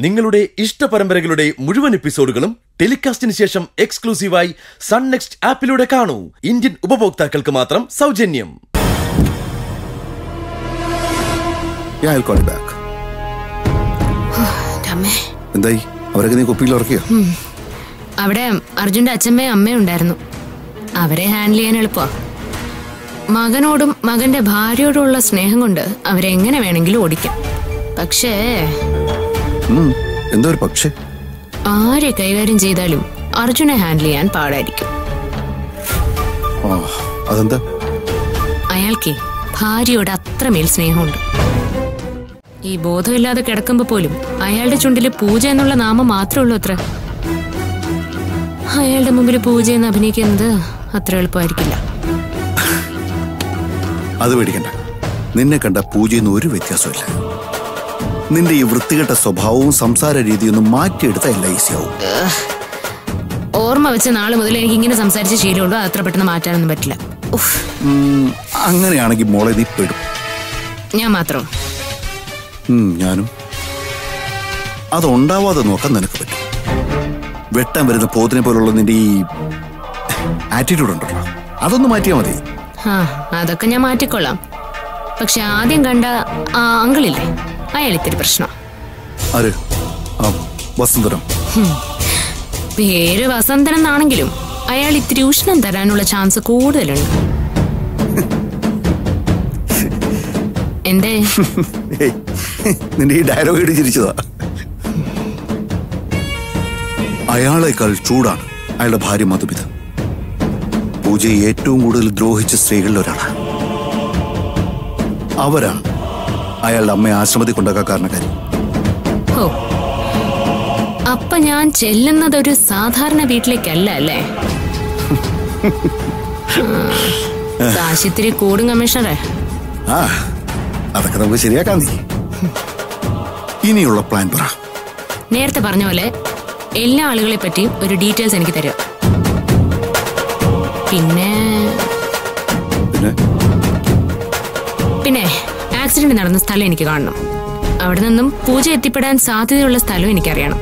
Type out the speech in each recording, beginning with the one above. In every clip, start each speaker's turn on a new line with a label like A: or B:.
A: നിങ്ങളുടെ ഇഷ്ട പരമ്പരകളുടെ മുഴുവൻ എപ്പിസോഡുകളും ടെലികാസ്റ്റിന് ശേഷം എക്സ്ക്ലൂസീവായി സൺ നെക്സ്റ്റ് ആപ്പിലൂടെ കാണൂ. ഇന്ത്യൻ ഉപഭോക്താക്കൾക്ക് മാത്രം സൗജന്യം.
B: എന്തായി അവരൊക്കെ നീ കുപ്പിയിൽ ഉറക്കിയോ?
C: അവിടെ അർജുന്റെ അച്ഛമ്മയും അമ്മയും ഉണ്ടായിരുന്നു. അവരെ ഹാൻഡിൽ ചെയ്യാൻ എളുപ്പമാ. മകനോടും മകന്റെ ഭാര്യയോടുള്ള സ്നേഹം കൊണ്ട് അവരെ എങ്ങനെ വേണമെങ്കിലും ഓടിക്കാം. പക്ഷേ
B: എന്തോ ഒരു പക്ഷേ
C: ആരെ കൈകാര്യം ചെയ്താലും അർജുനെ ഹാൻഡിൽ ചെയ്യാൻ പാടായിരിക്കും.
B: അതെന്താ?
C: അയാൾക്ക് ഭാര്യയോട് അത്രമേൽ സ്നേഹമുണ്ട്. ഈ ബോധമില്ലാതെ കിടക്കുമ്പോ പോലും അയാളുടെ ചുണ്ടില് പൂജ എന്നുള്ള നാമം മാത്രമേ ഉള്ളൂ അത്ര. അയാളുടെ മുമ്പിൽ പൂജ എന്ന് അഭിനയിക്കുന്നത് അത്ര എളുപ്പമായിരിക്കില്ല.
B: അത് പേടിക്കണ്ട, നിന്നെ കണ്ട പൂജയൊന്നും ഒരു വ്യത്യാസമില്ല. നിന്റെ ഈ വൃത്തികെട്ട സ്വഭാവവും സംസാര രീതിയൊന്നും മാറ്റിയെടുത്താൽ എല്ലാം ഈസിയാവും.
C: ഓർമ്മ വെച്ച നാളെ മുതൽ എനിക്ക് ഇങ്ങനെ സംസാരിച്ച ശീലമുള്ളൂ. അത്ര പെട്ടെന്ന് മാറ്റാനൊന്നും പറ്റില്ല.
B: അങ്ങനെയാണെങ്കിൽ മോളെ നീ പെടും.
C: ഞാൻ മാത്രം?
B: ഞാനും. അതുണ്ടാവാതെ നോക്കാൻ നിനക്ക് പറ്റും. വെട്ടാൻ വരുന്ന പോത്തിനെ പോലുള്ള നിന്റെ ഈ ആറ്റിറ്റ്യൂഡ് ഉണ്ടല്ലോ, അതൊന്ന് മാറ്റിയാൽ മതി.
C: അതൊക്കെ ഞാൻ മാറ്റിക്കൊള്ളാം. പക്ഷെ ആദ്യം കണ്ട ആ അങ്കിളില്ലേ, അയാൾ ഇത്തിരി പ്രശ്നം.
B: ആര്? വസന്തരം.
C: പേര് വസന്തൻ എന്നാണെങ്കിലും അയാൾ ഇത്തിരി ഉഷ്ണം തരാനുള്ള ചാൻസ് കൂടുതലുണ്ട്. എന്തേ
B: നിന്റെ ഈ ഡയലോഗ് ഇട്ട് ചിരിച്ചതാ. അയാളെക്കാൾ ചൂടാണ് അയാളുടെ ഭാര്യ മധുമിത. പൂജയെ ഏറ്റവും കൂടുതൽ ദ്രോഹിച്ച സ്ത്രീകളിൽ ഒരാളാണ്. അവരാണ് അയാളുടെ അമ്മയെ ആശ്രമത്തിൽ കൊണ്ടാക്കാൻ കാരണക്കാരി.
C: അപ്പൊ ഞാൻ ചെല്ലുന്നത് ഒരു സാധാരണ വീട്ടിലേക്കല്ല അല്ലേ? കാശിത്തിരി കൂടും കമ്മീഷണറെ.
B: അതൊക്കെ നമുക്ക് ശരിയാക്കാൻ. നീ ഇനിയുള്ള പ്ലാൻ പറ.
C: നേരത്തെ പറഞ്ഞ പോലെ എല്ലാ ആളുകളെ പറ്റിയും ഒരു ഡീറ്റെയിൽസ് എനിക്ക് തരുക. പിന്നെ ആക്സിഡന്റ് നടന്ന സ്ഥലം എനിക്ക് കാണണം. അവിടെ നിന്നും പൂജ എത്തിപ്പെടാൻ സാധ്യതയുള്ള സ്ഥലവും എനിക്കറിയണം.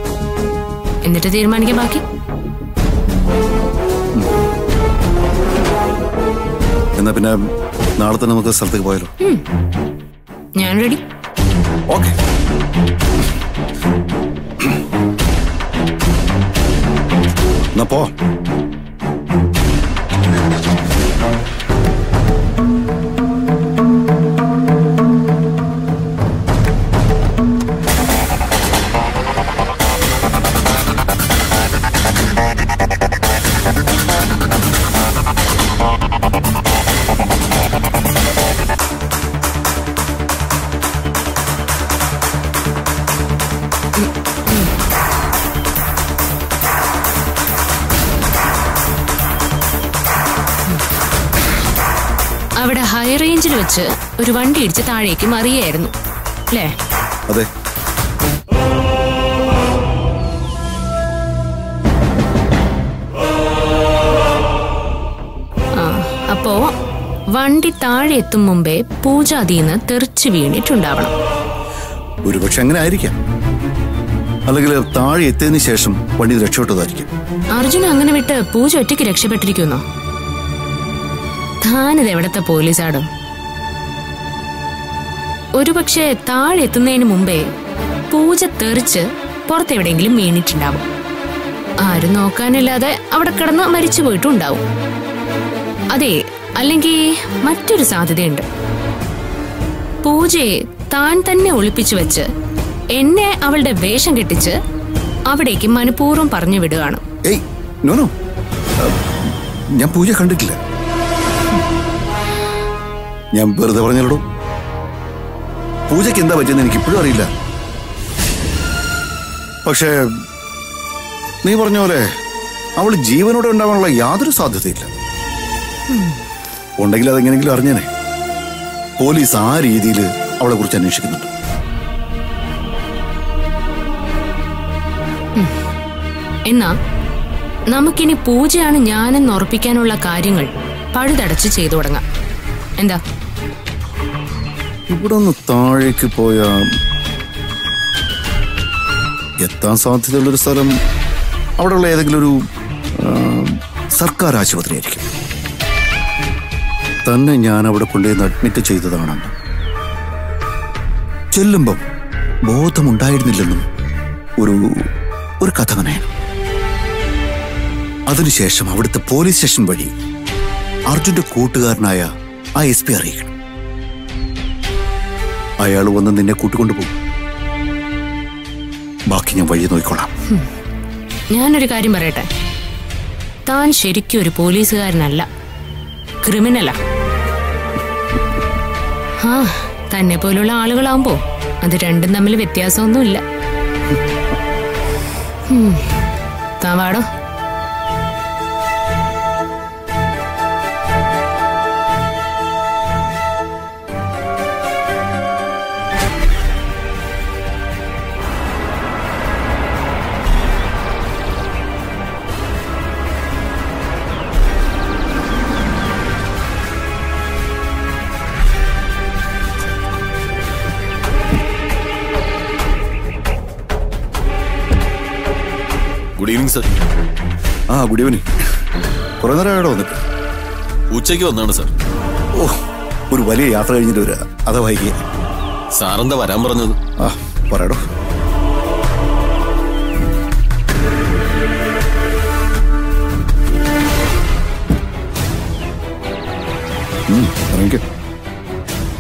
C: എന്നിട്ട് തീരുമാനിക്കാൻ ബാക്കി.
B: എന്നാ പിന്നെ നാളെ തന്നെ നമുക്ക് സ്ഥലത്തേക്ക് പോയാലോ?
C: ഞാൻ റെഡി.
B: ഓക്കെ. എന്നാ പോ.
C: അവിടെ ഹൈ റേഞ്ചിൽ വെച്ച് ഒരു വണ്ടി ഇടിച്ച് താഴേക്ക് മറിയായിരുന്നു അല്ലേ?
B: അതെ.
C: അപ്പോ വണ്ടി താഴെ എത്തും മുമ്പേ പൂജ അതിന്ന് തെറിച്ചു വീണിട്ടുണ്ടാവണം.
B: ഒരുപക്ഷെ അങ്ങനെ ആയിരിക്കാം. അല്ലെങ്കിൽ താഴെ എത്തിയതിനു ശേഷം വണ്ടി രക്ഷപ്പെട്ടതായിരിക്കും.
C: അർജുന അങ്ങനെ വിട്ട് പൂജ ഒറ്റയ്ക്ക് രക്ഷപ്പെട്ടിരിക്കുന്നോ? താനിത് എവിടത്തെ പോലീസാടും? ഒരുപക്ഷെ താഴെ എത്തുന്നതിന് മുമ്പേ പൂജ തെറിച്ച് പുറത്തെവിടെയെങ്കിലും വീണിട്ടുണ്ടാവും. ആരും നോക്കാനില്ലാതെ അവിടെ കിടന്ന് മരിച്ചു പോയിട്ടുണ്ടാവും. അതെ, അല്ലെങ്കിൽ മറ്റൊരു സാധ്യതയുണ്ട്. പൂജയെ താൻ തന്നെ ഒളിപ്പിച്ചു വെച്ച് എന്നെ അവളുടെ വേഷം കെട്ടിച്ച് അവിടേക്ക് മനഃപൂർവ്വം പറഞ്ഞു വിടുകയാണ്.
B: ഞാൻ പൂജ കണ്ടിട്ടില്ല. ഞാൻ വെറുതെ പറഞ്ഞല്ലോ. പൂജയ്ക്ക് എന്താ പറ്റിയെന്ന് എനിക്ക് ഇപ്പോഴും അറിയില്ല. പക്ഷേ നീ പറഞ്ഞ പോലെ അവൾ ജീവനോടെ ഉണ്ടാവാനുള്ള യാതൊരു സാധ്യതയില്ല. ഉണ്ടെങ്കിൽ അതെങ്ങനെങ്കിലും അറിഞ്ഞേനെ. പോലീസ് ആ രീതിയിൽ അവളെ കുറിച്ച് അന്വേഷിക്കുന്നുണ്ട്.
C: എന്നാ നമുക്കിനി പൂജയാണ് ഞാനെന്ന് ഉറപ്പിക്കാനുള്ള കാര്യങ്ങൾ പഴുതടച്ച് ചെയ്തു തുടങ്ങാം. എന്താ?
B: ഇവിടെ ഒന്ന് താഴേക്ക് പോയാ എത്താൻ സാധ്യതയുള്ളൊരു സ്ഥലം അവിടെയുള്ള ഏതെങ്കിലും ഒരു സർക്കാർ ആശുപത്രി ആയിരിക്കും. തന്നെ ഞാൻ അവിടെ കൊണ്ടുവന്ന് അഡ്മിറ്റ് ചെയ്തതാണെന്ന് ചെല്ലുമ്പം ബോധമുണ്ടായിരുന്നില്ലെന്നും ഒരു കഥ തന്നെയാണ്. അതിനുശേഷം അവിടുത്തെ പോലീസ് സ്റ്റേഷൻ വഴി അർജുന്റെ കൂട്ടുകാരനായ ആ SP അറിയിക്കണം. അയാൾ വന്ന് നിന്നെ കൂട്ടിക്കൊണ്ടുപോകും. ബാക്കി ഞാൻ വഴി നോക്കിക്കോളാം.
C: ഞാനൊരു കാര്യം പറയട്ടെ, താൻ ശരിക്കും ഒരു പോലീസുകാരനല്ല, ക്രിമിനലാ. തന്നെ പോലുള്ള ആളുകളാവുമ്പോ അത് രണ്ടും തമ്മിൽ വ്യത്യാസമൊന്നുമില്ല. താൻ വാടോ.
D: Good evening sir.
B: Good evening. കുറെ നേരം എവിടെ വന്നിട്ട്?
D: ഉച്ചയ്ക്ക് വന്നാണ് സർ.
B: ഒരു വലിയ യാത്ര കഴിഞ്ഞിട്ട് വരിക, അതാ വൈകിയ.
D: സാറെന്താ വരാൻ പറഞ്ഞത്?
B: പറയടോ.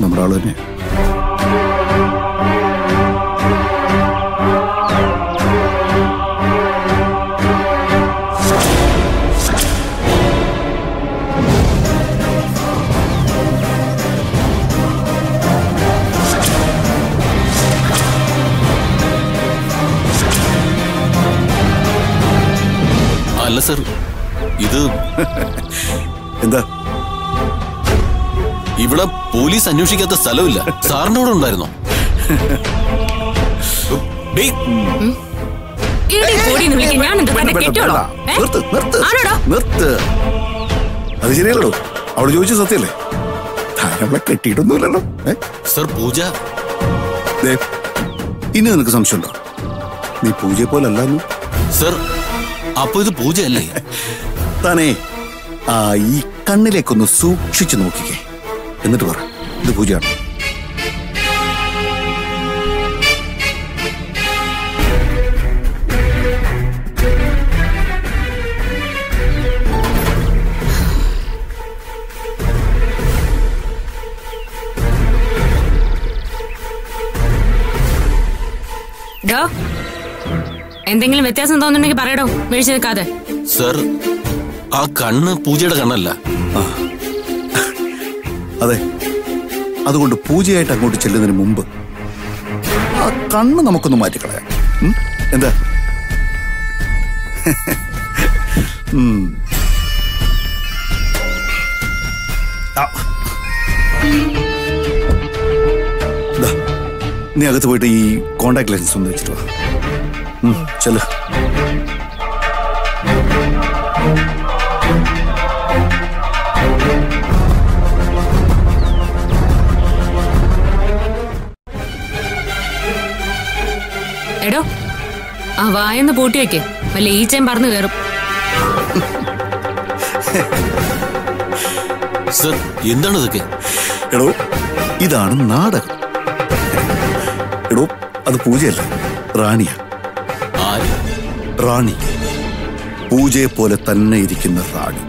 B: നമ്മുടെ ആള് തന്നെ.
D: അല്ല സർ, ഇത്
B: എന്താ
D: ഇവിടെ പോലീസ് അന്വേഷിക്കാത്ത സ്ഥലമില്ല. സാറിന്റെ കൂടെ ഉണ്ടായിരുന്നോ?
B: അത് ശരിയല്ലോ, അവള് ചോദിച്ച സത്യല്ലേ? അവളെ കെട്ടിയിട്ടൊന്നുമില്ലല്ലോ.
D: സർ, പൂജ.
B: ഇനി നിനക്ക് സംശയമുണ്ടോ? നീ പൂജയെ പോലല്ലാന്നു.
D: സർ, അപ്പൊ ഇത് പൂജയല്ലേ?
B: താനേ ഈ കണ്ണിലേക്കൊന്ന് സൂക്ഷിച്ചു നോക്കിക്കേ, എന്നിട്ട് പറ ഇത് പൂജയാണ്.
C: എന്തെങ്കിലും വ്യത്യാസം തോന്നുന്നുണ്ടെങ്കിൽ പറയടോ, വീഴ്ച നിൽക്കാതെ.
D: സർ, ആ കണ്ണ് പൂജയുടെ കണ്ണല്ല.
B: അതെ, അതുകൊണ്ട് പൂജയായിട്ട് അങ്ങോട്ട് ചെല്ലുന്നതിന് മുമ്പ് ആ കണ്ണ് നമുക്കൊന്ന് മാറ്റിക്കളയാം. എന്താ? നീ അകത്ത് പോയിട്ട് ഈ കോണ്ടാക്ട് ലെൻസ് ഒന്ന് വെച്ചിട്ട് വാ. ചെല്ല.
C: എടോ, ആ വായെന്ന് പൂട്ടി വെക്കേ, വല്ല ഈച്ചയും പറന്ന് കയറും.
D: സർ, എന്താണ് ഇതൊക്കെ?
B: എടോ, ഇതാണ് നാടകം. എടോ, അത് പൂജയല്ല, റാണിയാ. റാണി, പൂജയെ പോലെ തന്നെ ഇരിക്കുന്ന റാണി.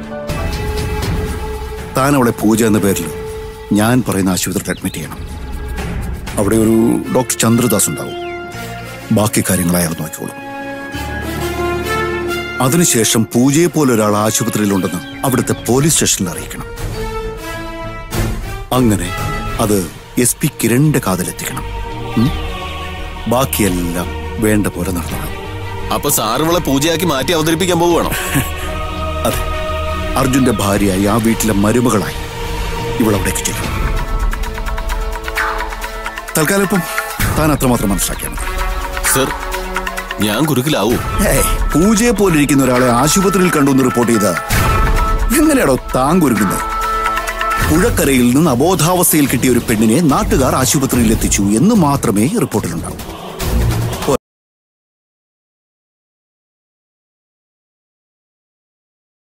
B: താൻ അവളെ പൂജ എന്ന പേരിൽ ഞാൻ പറയുന്ന ആശുപത്രിയിൽ അഡ്മിറ്റ് ചെയ്യണം. അവിടെ ഒരു ഡോക്ടർ ചന്ദ്രദാസ് ഉണ്ടാവും. ബാക്കി കാര്യങ്ങൾ അയാൾ നോക്കിക്കോളും. അതിനുശേഷം പൂജയെ പോലെ ഒരാൾ ആശുപത്രിയിലുണ്ടെന്ന് അവിടുത്തെ പോലീസ് സ്റ്റേഷനിൽ അറിയിക്കണം. അങ്ങനെ അത് SP കിരണിന്റെ കാതിലെത്തിക്കണം. ബാക്കിയെല്ലാം വേണ്ട പോലെ നടത്തണം.
D: അപ്പൊ സാർ ഇവളെ പൂജയാക്കി മാറ്റി അവതരിപ്പിക്കാൻ പോവുകയാണോ?
B: അതെ, അർജുന്റെ ഭാര്യയായി, ആ വീട്ടിലെ മരുമകളായി ഇവളവിടേക്ക് ചെല്ലും. തൽക്കാലം ഇപ്പം താൻ അത്രമാത്രം മനസ്സിലാക്കിയാണ്.
D: സർ, ഞാൻ കുരുക്കിലാവൂ?
B: പൂജയെ പോലെ ഇരിക്കുന്ന ഒരാളെ ആശുപത്രിയിൽ കണ്ടുവന്ന് റിപ്പോർട്ട് ചെയ്ത എങ്ങനെയാണോ താൻ കുരുക്കുന്നത്? പുഴക്കരയിൽ നിന്ന് അബോധാവസ്ഥയിൽ കിട്ടിയ ഒരു പെണ്ണിനെ നാട്ടുകാർ ആശുപത്രിയിൽ എത്തിച്ചു എന്ന് മാത്രമേ റിപ്പോർട്ടിലുണ്ടാവൂ.